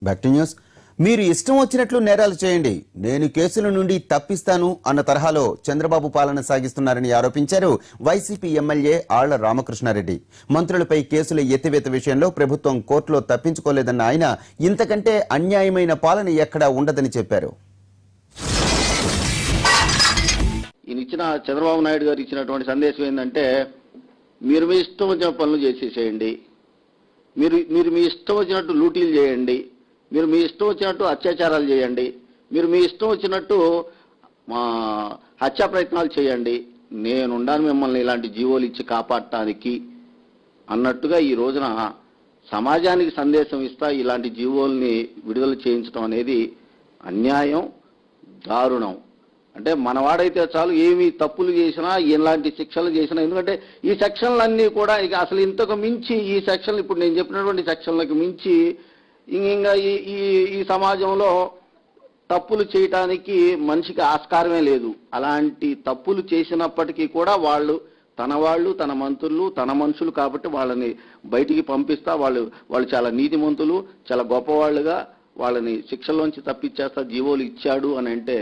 Back to news. మీరు ఇష్టం వచ్చినట్లు నేరాలు చేయండి, నేను కేసుల నుండి తప్పిస్తాను అన్న తరహాలో చంద్రబాబు పాలన సాగిస్తున్నారని ఆరోపించారు వైసీపీ ఎమ్మెల్యే ఆళ్ల రామకృష్ణారెడ్డి. మంత్రులపై కేసుల ఎత్తివేత విషయంలో ప్రభుత్వం కోర్టులో తప్పించుకోలేదన్న ఆయన ఇంతకంటే అన్యాయమైన పాలన ఎక్కడా ఉండదని చెప్పారు. చంద్రబాబు నాయుడు గారు ఇచ్చినటువంటి సందేశం ఏంటంటే, మీరు మీ ఇష్టం వచ్చిన పనులు చేసేసేయండి, మీరు మీ ఇష్టం వచ్చినట్టు లూటీలు చేయండి, మీరు మీ ఇష్టం వచ్చినట్టు అత్యాచారాలు చేయండి, మీరు మీ ఇష్టం వచ్చినట్టు హత్యా ప్రయత్నాలు చేయండి, నేనుండాను మిమ్మల్ని ఇలాంటి జీవోలు ఇచ్చి కాపాడటానికి అన్నట్టుగా ఈ రోజున సమాజానికి సందేశం ఇస్తా ఇలాంటి జీవోల్ని విడుదల చేయించడం అనేది అన్యాయం, దారుణం. అంటే మనవాడైతే చాలు ఏమి తప్పులు చేసినా ఎలాంటి శిక్షలు చేసినా, ఎందుకంటే ఈ సెక్షన్లన్నీ కూడా ఇక అసలు ఇంతకు మించి ఈ సెక్షన్లు ఇప్పుడు నేను చెప్పినటువంటి సెక్షన్లకు మించి ఇంకా ఈ సమాజంలో తప్పులు చేయటానికి మనిషికి ఆస్కారమే లేదు. అలాంటి తప్పులు చేసినప్పటికీ కూడా వాళ్ళు తన మంత్రులు తన మనుషులు కాబట్టి వాళ్ళని బయటికి పంపిస్తా, వాళ్ళు చాలా నీతిమంతులు, చాలా గొప్పవాళ్ళుగా వాళ్ళని శిక్షల్లోంచి తప్పించేస్తా జీవోలు ఇచ్చాడు అని అంటే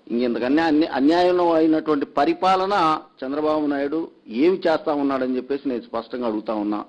ఇంకెంతకన్నా అన్యాయంలో అయినటువంటి పరిపాలన చంద్రబాబు నాయుడు ఏమి చేస్తా ఉన్నాడని చెప్పేసి నేను స్పష్టంగా అడుగుతా ఉన్నా.